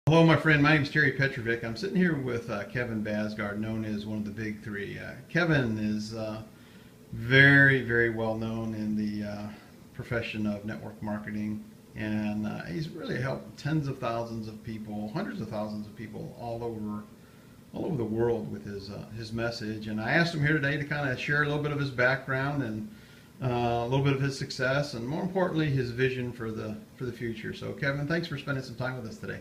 Hello, my friend. My name is Terry Petrovic. I'm sitting here with Kevin Baasgaard, known as one of the big three. Kevin is very, very well known in the profession of network marketing, and he's really helped tens of thousands of people, hundreds of thousands of people all over the world with his message. And I asked him here today to kind of share a little bit of his background and a little bit of his success, and more importantly, his vision for the future. So, Kevin, thanks for spending some time with us today.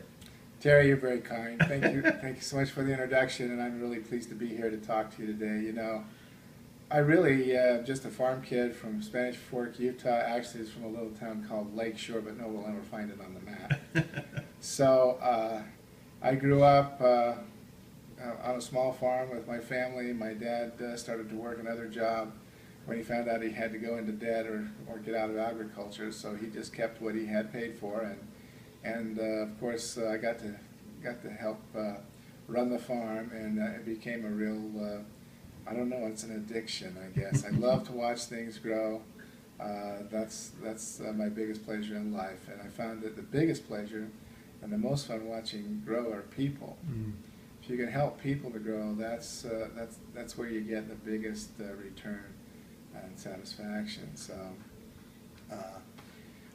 Terry, you're very kind. Thank you. Thank you so much for the introduction, and I'm really pleased to be here to talk to you today. You know, I really just a farm kid from Spanish Fork, Utah. Actually, it's from a little town called Lakeshore, but no one will ever find it on the map. So I grew up on a small farm with my family. My dad started to work another job when he found out he had to go into debt or get out of agriculture, so he just kept what he had paid for, and of course I got to help run the farm, and it became a real I don't know, it's an addiction, I guess. I love to watch things grow. That's my biggest pleasure in life, and I found that the biggest pleasure and the most fun watching grow are people. If you can help people to grow, that's where you get the biggest return and satisfaction. So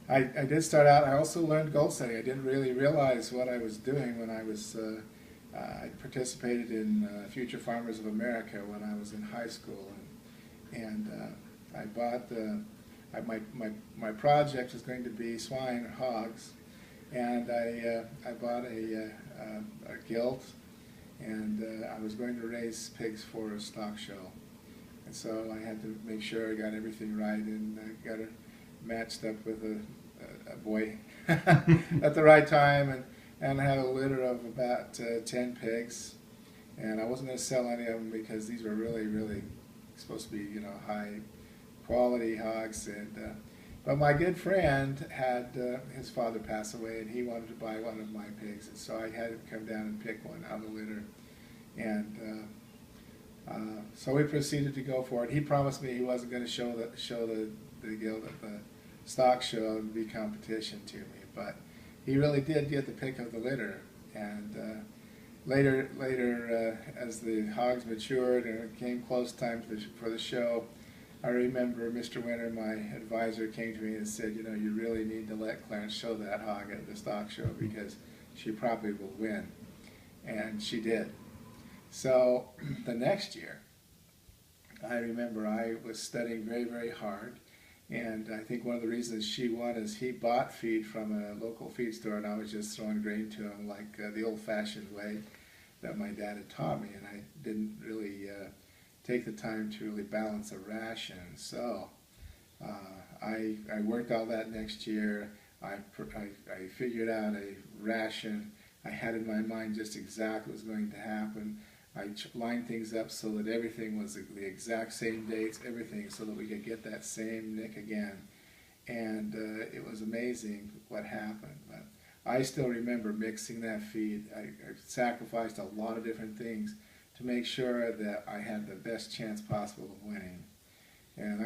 I did start out. I also learned goal setting. I didn't really realize what I was doing when I was. I participated in Future Farmers of America when I was in high school, and I bought my project was going to be swine or hogs, and I bought a gilt, and I was going to raise pigs for a stock show, and so I had to make sure I got everything right, and I got it matched up with a boy at the right time, and I had a litter of about 10 pigs, and I wasn't going to sell any of them because these were really supposed to be, you know, high quality hogs, and but my good friend had his father pass away, and he wanted to buy one of my pigs, and so I had him come down and pick one out of the litter, and so we proceeded to go for it. He promised me he wasn't going to show the gilt at the stock show and be competition to me, but he really did get the pick of the litter. And later, as the hogs matured and it came close time for the show, I remember Mr. Winter, my advisor, came to me and said, you know, you really need to let Clarence show that hog at the stock show because she probably will win. And she did. So the next year, I remember I was studying very hard. And I think one of the reasons she won is he bought feed from a local feed store, and I was just throwing grain to him like the old-fashioned way that my dad had taught me, and I didn't really take the time to really balance a ration. So I worked all that next year. I figured out a ration. I had in my mind just exactly what was going to happen. I lined things up so that everything was the exact same dates, everything, so that we could get that same nick again. And it was amazing what happened. But I still remember mixing that feed. I sacrificed a lot of different things to make sure that I had the best chance possible of winning. And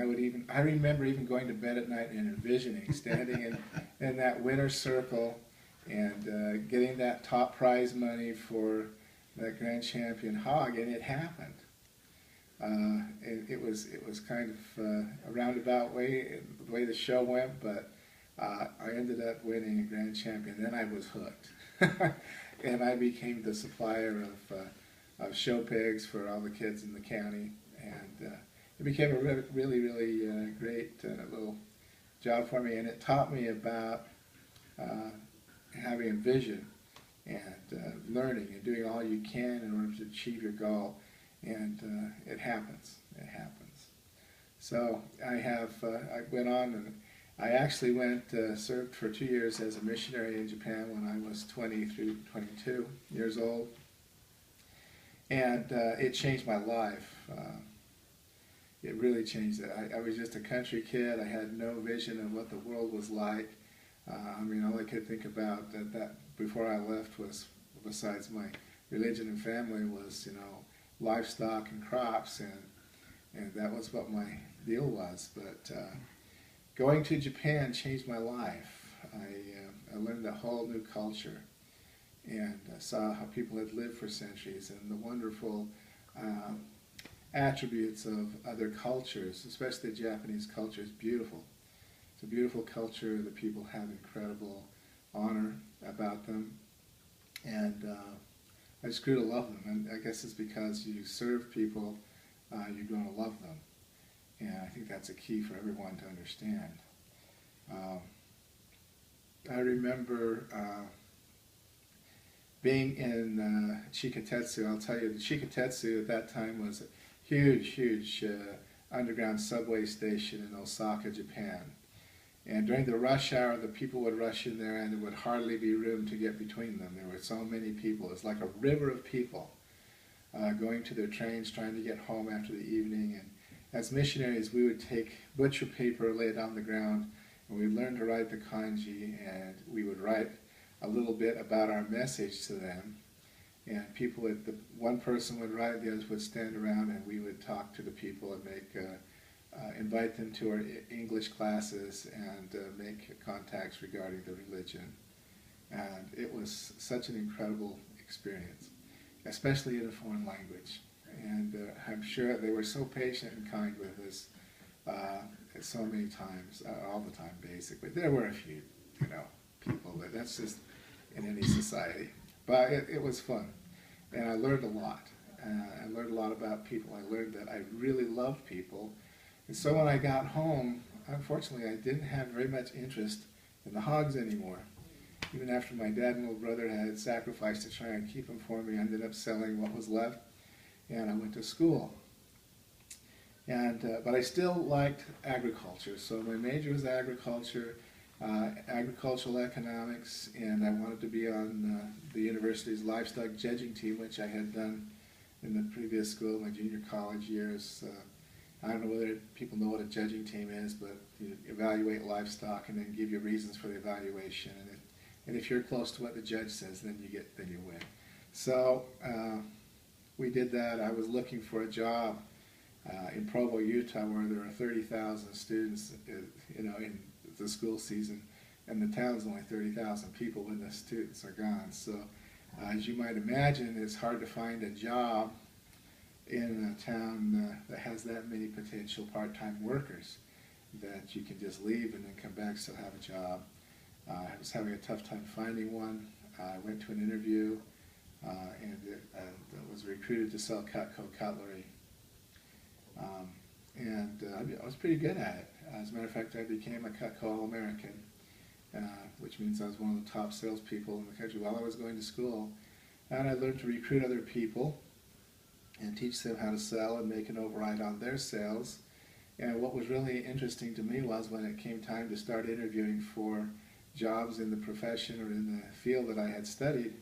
I remember even going to bed at night and envisioning standing in that winner's circle and getting that top prize money for that grand champion hog, and it happened. It was kind of a roundabout way, the way the show went, but I ended up winning a grand champion. Then I was hooked, and I became the supplier of show pigs for all the kids in the county, and it became a really great little job for me, and it taught me about having a vision and learning and doing all you can in order to achieve your goal, and it happens. It happens. So I went on, and I actually served for 2 years as a missionary in Japan when I was 20 through 22 years old, and it changed my life. It really changed it. I was just a country kid. I had no vision of what the world was like. I mean, all I could think about that before I left was, besides my religion and family, was, you know, livestock and crops, and that was what my deal was. But going to Japan changed my life. I learned a whole new culture, and saw how people had lived for centuries and the wonderful attributes of other cultures, especially the Japanese culture is beautiful. It's a beautiful culture. The people have incredible honor about them, and I just grew to love them. And I guess it's because you serve people, you're going to love them. And I think that's a key for everyone to understand. I remember being in Chikatetsu. I'll tell you, the Chikatetsu at that time was a huge, huge underground subway station in Osaka, Japan. And during the rush hour, the people would rush in there and there would hardly be room to get between them. There were so many people. It was like a river of people going to their trains, trying to get home after the evening. And as missionaries, we would take butcher paper, lay it on the ground, and we'd learn to write the kanji, and we would write a little bit about our message to them. And people would, one person would write, the others would stand around, and we would talk to the people and invite them to our English classes and make contacts regarding the religion. And it was such an incredible experience, especially in a foreign language. And I'm sure they were so patient and kind with us so many times, all the time basically. There were a few, people, but that's just in any society. But it was fun, and I learned a lot. I learned a lot about people. I learned that I really love people. And so when I got home, unfortunately, I didn't have very much interest in the hogs anymore. Even after my dad and little brother had sacrificed to try and keep them for me, I ended up selling what was left, and I went to school. But I still liked agriculture, so my major was agriculture, agricultural economics, and I wanted to be on the university's livestock judging team, which I had done in the previous school, my junior college years. I don't know whether people know what a judging team is, but you evaluate livestock and then give you reasons for the evaluation. And if you're close to what the judge says, then you win. So we did that. I was looking for a job in Provo, Utah, where there are 30,000 students, in the school season, and the town's only 30,000 people when the students are gone. So as you might imagine, it's hard to find a job in a town that has that many potential part-time workers that you can just leave and then come back, still have a job. I was having a tough time finding one. I went to an interview and was recruited to sell Cutco cutlery. I was pretty good at it. As a matter of fact, I became a Cutco All-American, which means I was one of the top salespeople in the country while I was going to school. And I learned to recruit other people and teach them how to sell and make an override on their sales. And what was really interesting to me was when it came time to start interviewing for jobs in the profession or in the field that I had studied,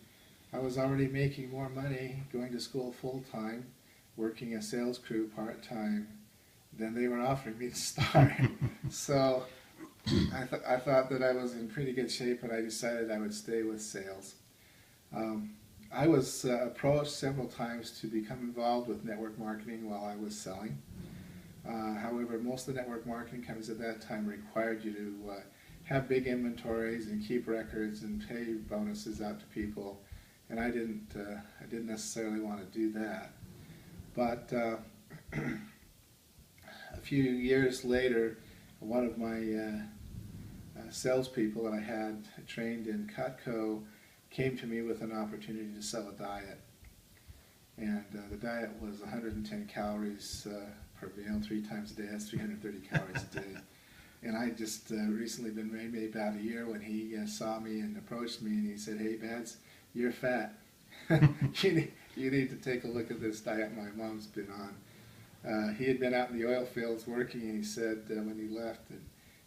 I was already making more money going to school full-time, working a sales crew part-time, than they were offering me to start. So I thought that I was in pretty good shape, and I decided I would stay with sales. I was approached several times to become involved with network marketing while I was selling. However, most of the network marketing companies at that time required you to have big inventories and keep records and pay bonuses out to people, and I didn't necessarily want to do that. But a few years later, one of my salespeople that I had trained in Cutco came to me with an opportunity to sell a diet. And the diet was 110 calories per meal, 3 times a day. That's 330 calories a day. And I just recently been married, maybe about a year, when he saw me and approached me, and he said, "Hey, Bads, you're fat. you need to take a look at this diet my mom's been on." He had been out in the oil fields working, and he said when he left, and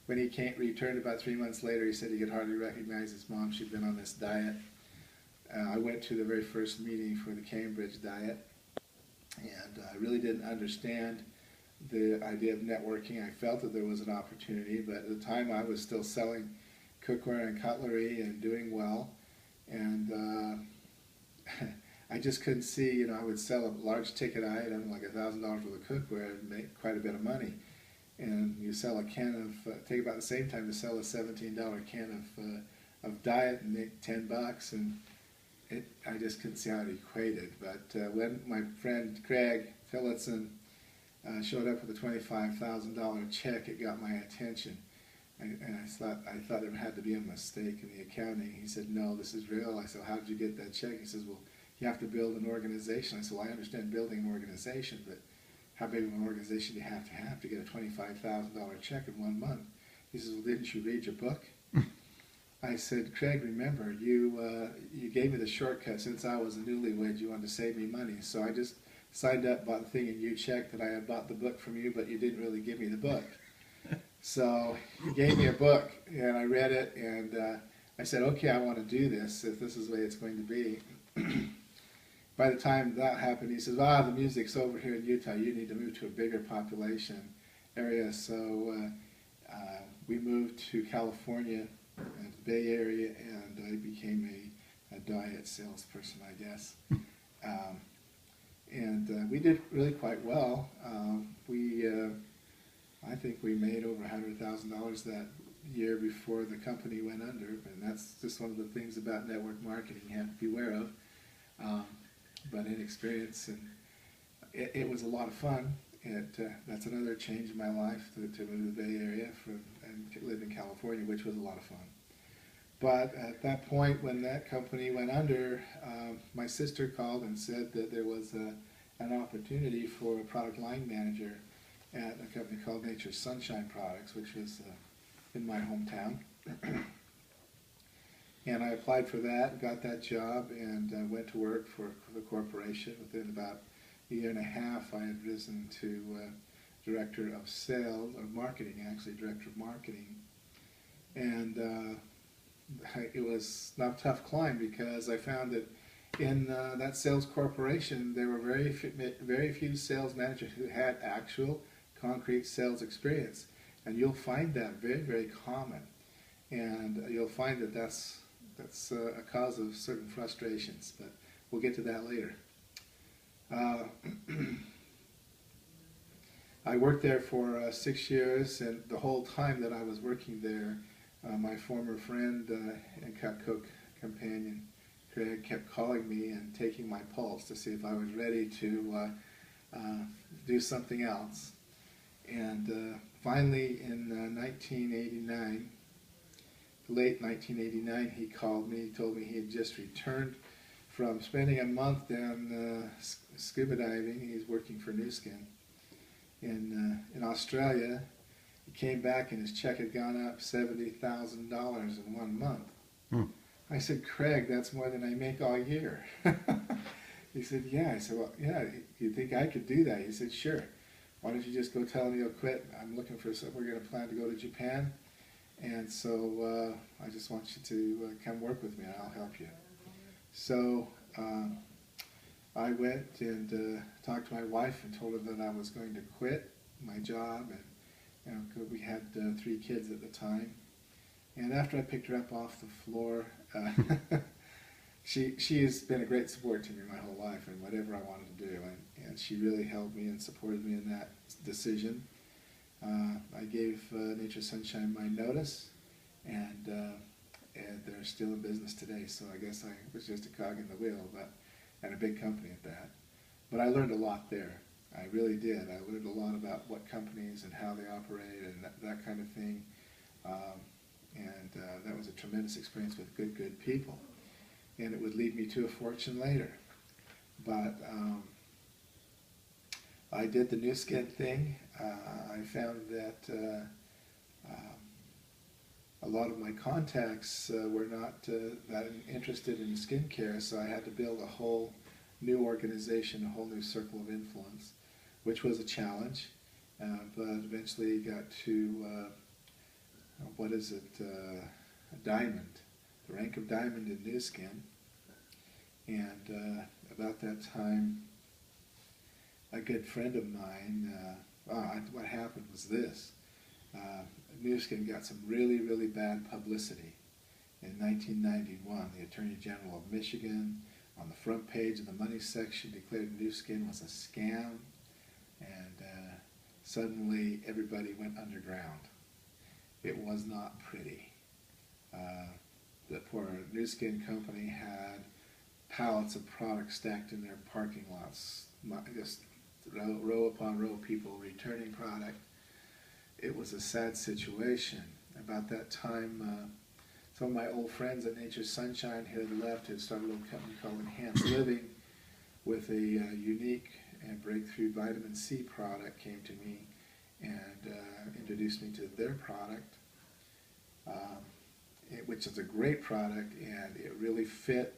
when he returned about 3 months later, he said he could hardly recognize his mom. She'd been on this diet. I went to the very first meeting for the Cambridge diet, and I really didn't understand the idea of networking. I felt that there was an opportunity, but at the time I was still selling cookware and cutlery and doing well, and I just couldn't see, I would sell a large ticket item like $1,000 worth of cookware and make quite a bit of money. And you sell a can of, take about the same time to sell a $17 can of diet and make $10, and I just couldn't see how it equated. But when my friend Craig Phillotson showed up with a $25,000 check, it got my attention. And I thought there had to be a mistake in the accounting. He said, "No, this is real." I said, "How did you get that check?" He says, "Well, you have to build an organization." I said, "Well, I understand building an organization, but how big of an organization do you have to get a $25,000 check in 1 month?" He says, "Well, didn't you read your book?" I said, "Craig, remember, you gave me the shortcut since I was a newlywed. You wanted to save me money. So I just signed up, bought the thing, and you checked that I had bought the book from you, but you didn't really give me the book." So he gave me a book, and I read it, and I said, "Okay, I want to do this, if this is the way it's going to be." By the time that happened, he says, "The music's over here in Utah. You need to move to a bigger population area." So we moved to California, the Bay Area, and I became a diet salesperson, I guess. And we did really quite well. I think we made over $100,000 that year before the company went under, and that's just one of the things about network marketing you have to be aware of. But in experience, and it was a lot of fun. That's another change in my life to move to the Bay Area and live in California, which was a lot of fun. But at that point, when that company went under, my sister called and said that there was an opportunity for a product line manager at a company called Nature's Sunshine Products, which was in my hometown. And I applied for that, got that job, and went to work for the corporation. Within about a year and a half, I had risen to director of sales, or marketing, actually, director of marketing. And it was not a tough climb, because I found that in that sales corporation, there were very few sales managers who had actual concrete sales experience. And you'll find that very, very common. And you'll find that that's a cause of certain frustrations, but we'll get to that later. I worked there for 6 years, and the whole time that I was working there, my former friend and co-companion, Craig, kept calling me and taking my pulse to see if I was ready to do something else. And finally, in 1989, late 1989, he called me. He told me he had just returned from spending a month down scuba diving. He's working for Nu Skin in Australia. He came back and his check had gone up $70,000 in 1 month. I said, "Craig, that's more than I make all year." He said, "Yeah." I said, "Well, yeah, you think I could do that?" He said, "Sure. Why don't you just go tell him you'll quit? I'm looking for something. We're going to plan to go to Japan. And so I just want you to come work with me, and I'll help you." So I went and talked to my wife and told her that I was going to quit my job. And we had 3 kids at the time. And after I picked her up off the floor, she has been a great support to me my whole life and whatever I wanted to do. And she really helped me and supported me in that decision. I gave Nature's Sunshine my notice, and they're still in business today. So I guess I was just a cog in the wheel, and a big company at that. But I learned a lot there. I really did. I learned a lot about what companies and how they operate and that kind of thing. That was a tremendous experience with good people. And it would lead me to a fortune later. But I did the Nu Skin thing. I found that a lot of my contacts were not that interested in skincare, so I had to build a whole new organization, a whole new circle of influence, which was a challenge. But eventually got to, a diamond, the rank of diamond in Nu Skin. And about that time, a good friend of mine, what happened was this. Nu Skin got some really, really bad publicity. In 1991, the Attorney General of Michigan, on the front page of the money section, declared Nu Skin was a scam, and suddenly everybody went underground. It was not pretty. The poor Nu Skin company had pallets of products stacked in their parking lots, just row upon row, people returning product. It was a sad situation. About that time, some of my old friends at Nature's Sunshine had left, had started a little company called Enhanced Living with a unique and breakthrough vitamin C product, came to me and introduced me to their product, which is a great product, and it really fit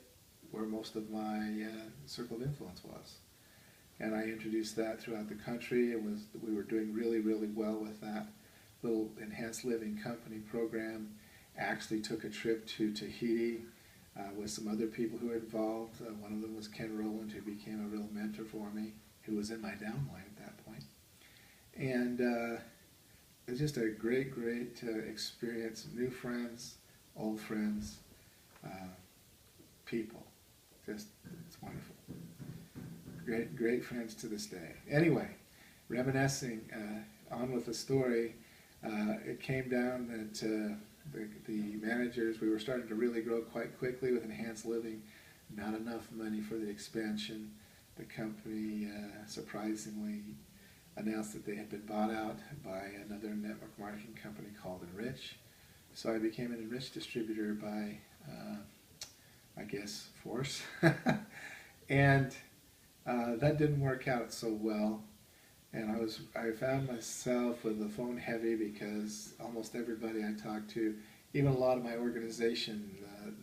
where most of my circle of influence was. And I introduced that throughout the country. We were doing really, really well with that little Enhanced Living company program. Actually took a trip to Tahiti with some other people who were involved. One of them was Ken Rowland, who became a real mentor for me, who was in my downline at that point. And it was just a great, great experience. New friends, old friends, people. Just, it's wonderful. Great, great friends to this day. Anyway, reminiscing on with the story, it came down that the managers, we were starting to really grow quite quickly with Enhanced Living, not enough money for the expansion. The company surprisingly announced that they had been bought out by another network marketing company called Enrich. So I became an Enrich distributor by, I guess, force. And that didn't work out so well. And I found myself with the phone heavy because almost everybody I talked to, even a lot of my organization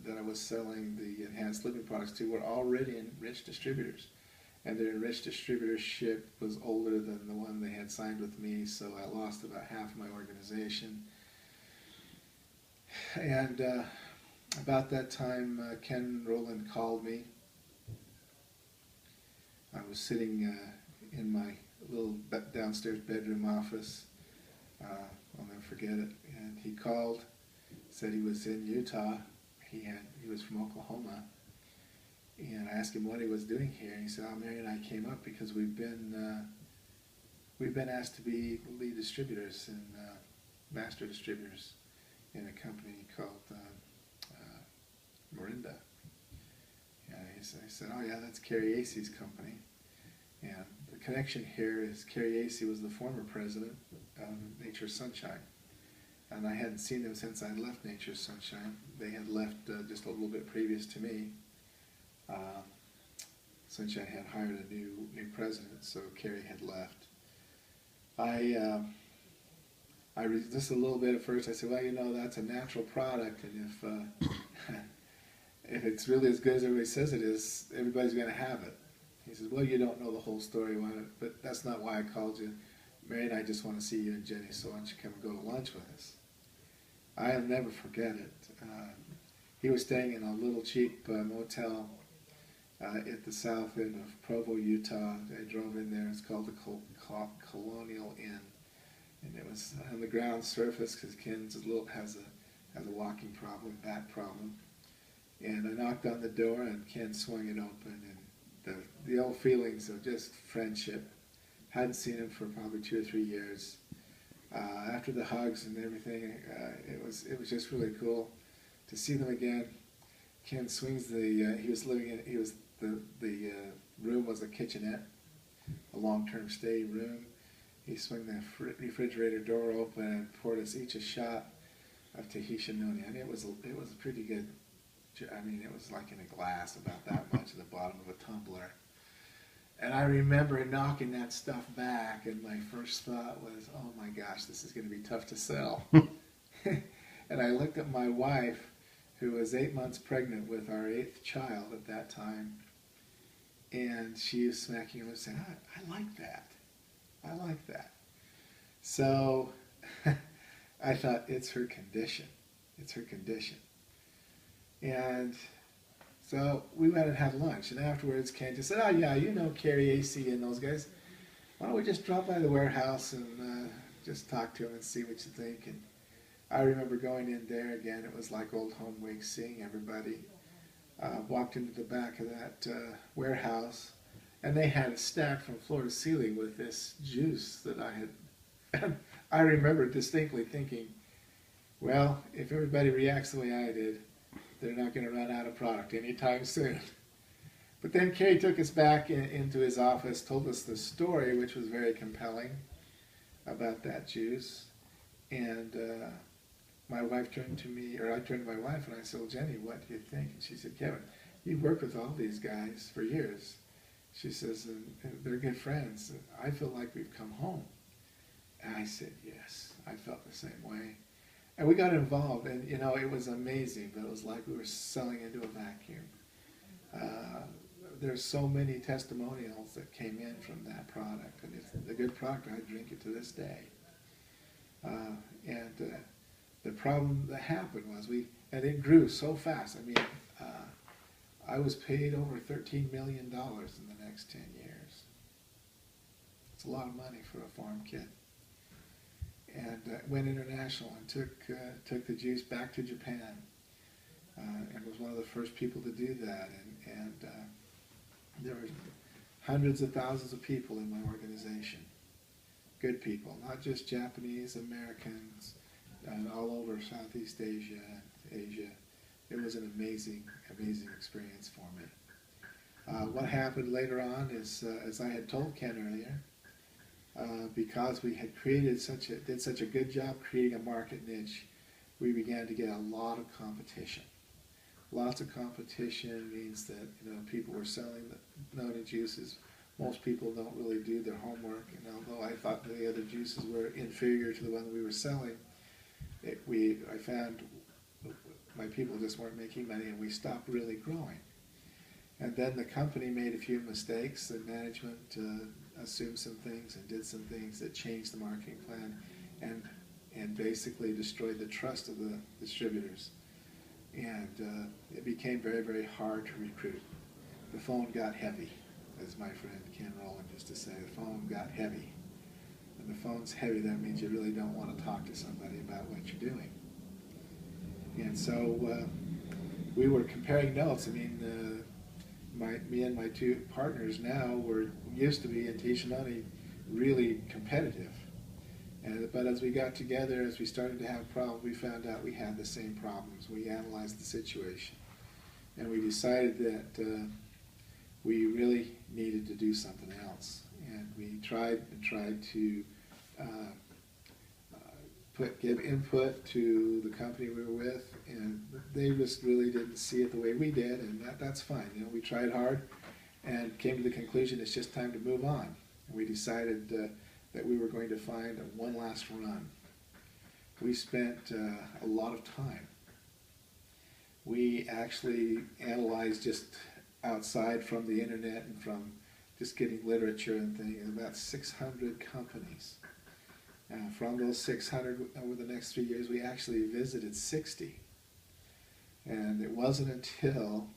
that I was selling the Enhanced Living products to, were already Enrich distributors. And their Enrich distributorship was older than the one they had signed with me, so I lost about half of my organization. And about that time, Ken Rowland called me. I was sitting in my little downstairs bedroom office. I'll never forget it. And he called, said he was in Utah. He was from Oklahoma. And I asked him what he was doing here. And he said, "Oh, Mary and I came up because we've been asked to be lead distributors and master distributors in a company called Morinda." And I said, "Oh yeah, that's Carrie Acey's company." And the connection here is Carrie Acey was the former president of Nature's Sunshine. And I hadn't seen them since I left Nature's Sunshine. They had left just a little bit previous to me. Sunshine had hired a new president, so Carrie had left. I resisted a little bit at first. I said, "Well, you know, that's a natural product, and if it's really as good as everybody says it is, everybody's going to have it." He says, "Well, you don't know the whole story, but that's not why I called you. Mary and I just want to see you and Jenny, so why don't you come and go to lunch with us?" I'll never forget it. He was staying in a little cheap motel at the south end of Provo, Utah. I drove in there. It's called the Colonial Inn, and it was on the ground surface because Ken has a walking problem, back problem. And I knocked on the door, and Ken swung it open, and the old feelings of just friendship. Hadn't seen him for probably 2 or 3 years. After the hugs and everything, it was just really cool to see them again. Ken swings the room was a kitchenette, a long-term stay room. He swung the refrigerator door open and poured us each a shot of Tahitian noni, and it was a pretty good. I mean, it was like in a glass, about that much at the bottom of a tumbler. And I remember knocking that stuff back, and my first thought was, "Oh my gosh, this is going to be tough to sell." And I looked at my wife, who was 8 months pregnant with our 8th child at that time, and she was smacking her lips saying, I like that. I like that. So I thought, it's her condition. It's her condition. And so we went and had lunch, and afterwards Ken just said, "Oh yeah, you know Carrie Acey and those guys. Why don't we just drop by the warehouse and just talk to them and see what you think?" And I remember going in there again. It was like old home week, seeing everybody. Walked into the back of that warehouse, and they had it stacked from floor to ceiling with this juice that I had. And I remember distinctly thinking, well, if everybody reacts the way I did, they're not going to run out of product anytime soon. But then Kerry took us back into his office, told us the story, which was very compelling, about that juice. And my wife turned to me, or I turned to my wife, and I said, well, Jenny, what do you think? And she said, Kevin, you've worked with all these guys for years. She says, and they're good friends. I feel like we've come home. And I said, yes, I felt the same way. And we got involved, and you know, it was amazing, but it was like we were selling into a vacuum. There's so many testimonials that came in from that product, and it's a good product. I drink it to this day. The problem that happened was and it grew so fast. I mean, I was paid over $13 million in the next 10 years. It's a lot of money for a farm kid. And went international and took the juice back to Japan, and was one of the first people to do that. And there were hundreds of thousands of people in my organization, good people, not just Japanese, Americans, and all over Southeast Asia and Asia. It was an amazing, amazing experience for me. What happened later on is, as I had told Ken earlier, because we had did such a good job creating a market niche, we began to get a lot of competition. Lots of competition means that, you know, people were selling the noni juices. Most people don't really do their homework, and although I thought the other juices were inferior to the one we were selling, I found my people just weren't making money, and we stopped really growing. And then the company made a few mistakes. The management assumed some things and did some things that changed the marketing plan and basically destroyed the trust of the distributors. And it became very, very hard to recruit. The phone got heavy, as my friend Ken Rowland used to say. The phone got heavy. When the phone's heavy, that means you really don't want to talk to somebody about what you're doing. And so we were comparing notes. I mean, me and my two partners now used to be in Tishanani really competitive. But as we got together, as we started to have problems, we found out we had the same problems. We analyzed the situation, and we decided that we really needed to do something else. And we tried to give input to the company we were with, and they just really didn't see it the way we did, and that's fine. You know, we tried hard and came to the conclusion it's just time to move on. And we decided that we were going to find one last run. We spent a lot of time. We actually analyzed just outside from the internet and from just getting literature and things, about 600 companies. From those 600, over the next 3 years, we actually visited 60. And it wasn't until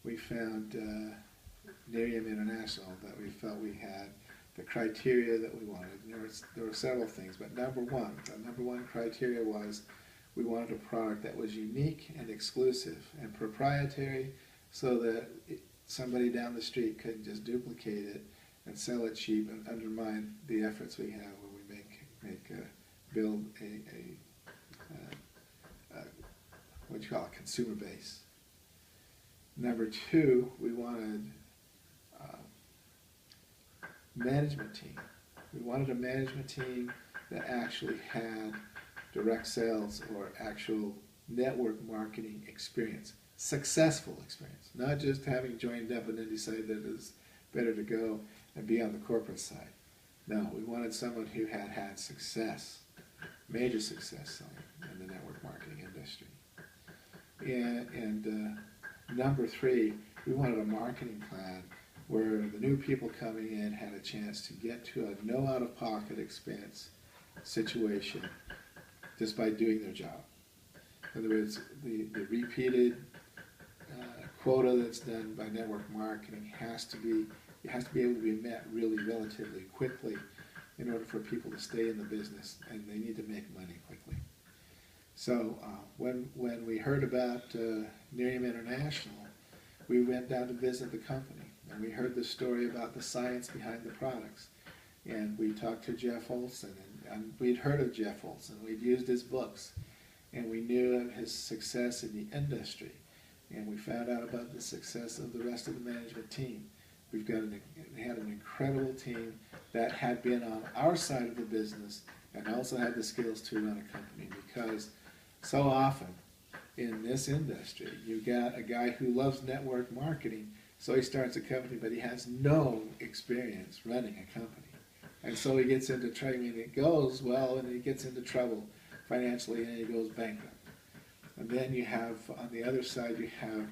we found Nerium International that we felt we had the criteria that we wanted. There were several things, but the number one criteria was we wanted a product that was unique and exclusive and proprietary, so that somebody down the street couldn't just duplicate it and sell it cheap and undermine the efforts we have when we build what you call a consumer base. Number two, we wanted management team. We wanted a management team that actually had direct sales or actual network marketing experience, successful experience, not just having joined up and then decided that it was better to go and be on the corporate side. No, we wanted someone who had had success, major success selling in the network marketing industry. And number three, we wanted a marketing plan where the new people coming in had a chance to get to a no out-of-pocket expense situation just by doing their job. In other words, the repeated quota that's done by network marketing has to be able to be met really relatively quickly in order for people to stay in the business, and they need to make money quickly. So when we heard about Nerium International, we went down to visit the company, and we heard the story about the science behind the products. And we talked to Jeff Olson, and we'd heard of Jeff Olson. We'd used his books, and we knew of his success in the industry. and we found out about the success of the rest of the management team. We've got had an incredible team that had been on our side of the business and also had the skills to run a company, because so often in this industry, you got a guy who loves network marketing, so he starts a company, but he has no experience running a company. And so he gets into trading, and it goes well, and he gets into trouble financially, and he goes bankrupt. And then you have, on the other side, you have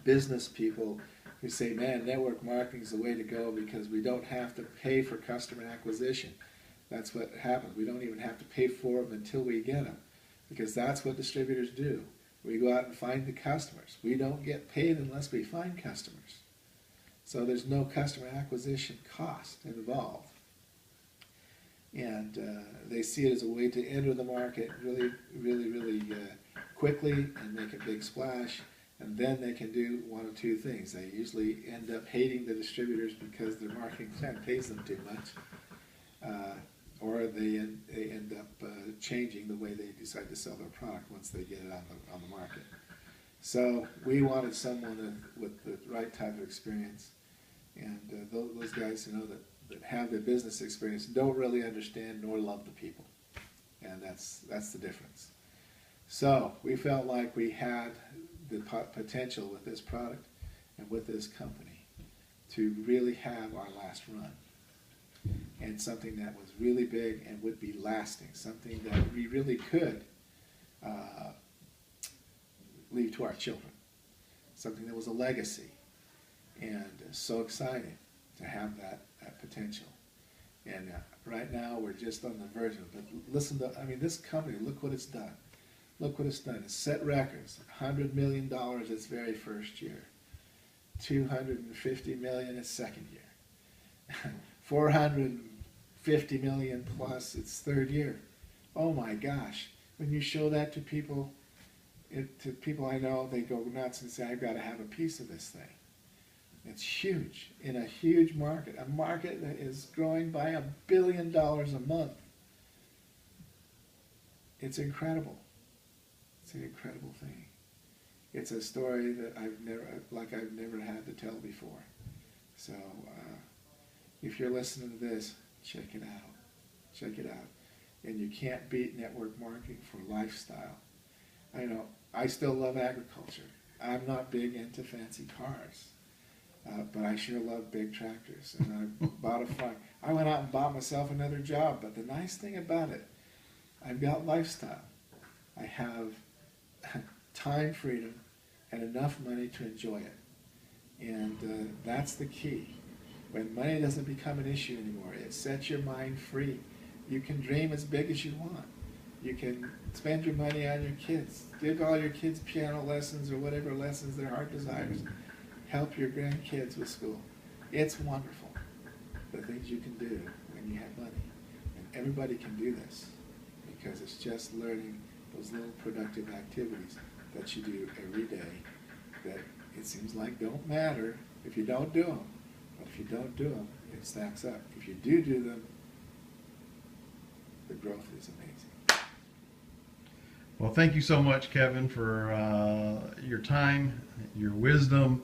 business people who say, man, network marketing is the way to go because we don't have to pay for customer acquisition. That's what happens. We don't even have to pay for them until we get them, because that's what distributors do. We go out and find the customers. We don't get paid unless we find customers. So there's no customer acquisition cost involved. And they see it as a way to enter the market really, really quickly and make a big splash. And then they can do one of two things. They usually end up hating the distributors because their marketing plan pays them too much. Or they end up changing the way they decide to sell their product once they get it on the market. So we wanted someone with the right type of experience. And those guys who know that have the business experience don't really understand nor love the people. And that's the difference. So we felt like we had the potential with this product and with this company to really have our last run, and something that was really big and would be lasting, something that we really could leave to our children, something that was a legacy, and so excited to have that potential. And right now we're just on the verge of it. But listen to, I mean, this company, look what it's done. Look what it's done. It's set records. $100 million its very first year. $250 million its second year. $450 million plus its third year. Oh my gosh. When you show that to people I know, they go nuts and say, I've got to have a piece of this thing. It's huge, in a huge market, a market that is growing by $1 billion a month. It's incredible. It's an incredible thing. It's a story that I've never had to tell before. So if you're listening to this, check it out. Check it out. And you can't beat network marketing for lifestyle. I know, I still love agriculture. I'm not big into fancy cars. But I sure love big tractors, and I bought a farm. I went out and bought myself another job, but the nice thing about it, I've got lifestyle. I have time freedom and enough money to enjoy it. And that's the key. When money doesn't become an issue anymore, it sets your mind free. You can dream as big as you want. You can spend your money on your kids. Give all your kids piano lessons or whatever lessons their heart desires. Help your grandkids with school. It's wonderful, the things you can do when you have money. And everybody can do this, because it's just learning those little productive activities that you do every day that it seems like don't matter if you don't do them. But if you don't do them, it stacks up. If you do them, the growth is amazing. Well, thank you so much, Kevin, for your time, your wisdom.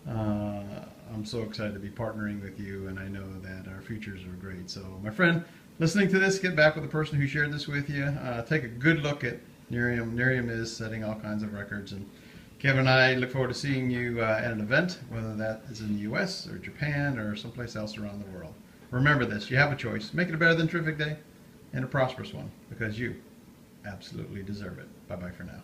I'm so excited to be partnering with you, and I know that our futures are great. So, my friend, listening to this, get back with the person who shared this with you. Take a good look at Nerium. Nerium is setting all kinds of records, and Kevin and I look forward to seeing you at an event, whether that is in the U.S. or Japan or someplace else around the world. Remember this, you have a choice. Make it a better than terrific day and a prosperous one, because you absolutely deserve it. Bye-bye for now.